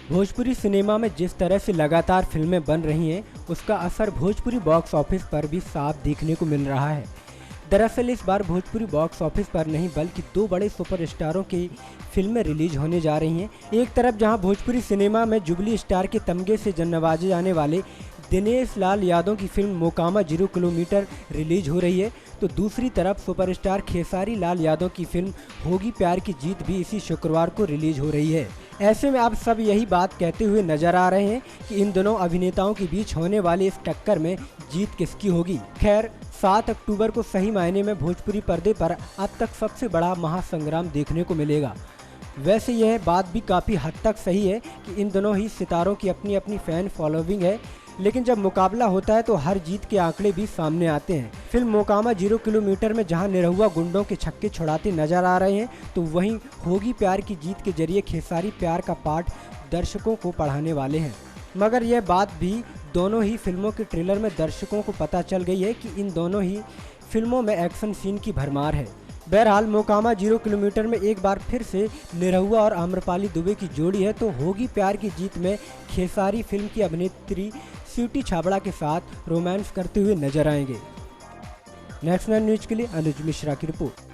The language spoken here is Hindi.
भोजपुरी सिनेमा में जिस तरह से लगातार फिल्में बन रही हैं, उसका असर भोजपुरी बॉक्स ऑफिस पर भी साफ देखने को मिल रहा है। दरअसल इस बार भोजपुरी बॉक्स ऑफिस पर नहीं बल्कि दो बड़े सुपरस्टारों की फिल्में रिलीज होने जा रही हैं। एक तरफ जहां भोजपुरी सिनेमा में जुबली स्टार के तमगे से नवाजे जाने वाले दिनेश लाल यादव की फिल्म मोकामा 0 किलोमीटर रिलीज हो रही है, तो दूसरी तरफ सुपरस्टार खेसारी लाल यादव की फिल्म होगी प्यार की जीत भी इसी शुक्रवार को रिलीज हो रही है। ऐसे में अब सब यही बात कहते हुए नजर आ रहे हैं कि इन दोनों अभिनेताओं के बीच होने वाली इस टक्कर में जीत किसकी होगी। खैर 7 अक्टूबर को सही मायने में भोजपुरी पर्दे पर अब तक सबसे बड़ा महासंग्राम देखने को मिलेगा। वैसे यह बात भी काफ़ी हद तक सही है कि इन दोनों ही सितारों की अपनी अपनी फैन फॉलोइंग है, लेकिन जब मुकाबला होता है तो हर जीत के आंकड़े भी सामने आते हैं। फिल्म मोकामा 0 किलोमीटर में जहां निरहुआ गुंडों के छक्के छुड़ाते नजर आ रहे हैं, तो वहीं होगी प्यार की जीत के जरिए खेसारी प्यार का पाठ दर्शकों को पढ़ाने वाले हैं। मगर यह बात भी दोनों ही फिल्मों के ट्रेलर में दर्शकों को पता चल गई है कि इन दोनों ही फिल्मों में एक्शन सीन की भरमार है। बहरहाल मोकामा 0 किलोमीटर में एक बार फिर से निरहुआ और आम्रपाली दुबे की जोड़ी है, तो होगी प्यार की जीत में खेसारी फिल्म की अभिनेत्री स्वीटी छाबड़ा के साथ रोमांस करते हुए नजर आएंगे। नेक्स्ट 9 न्यूज के लिए अनुज मिश्रा की रिपोर्ट।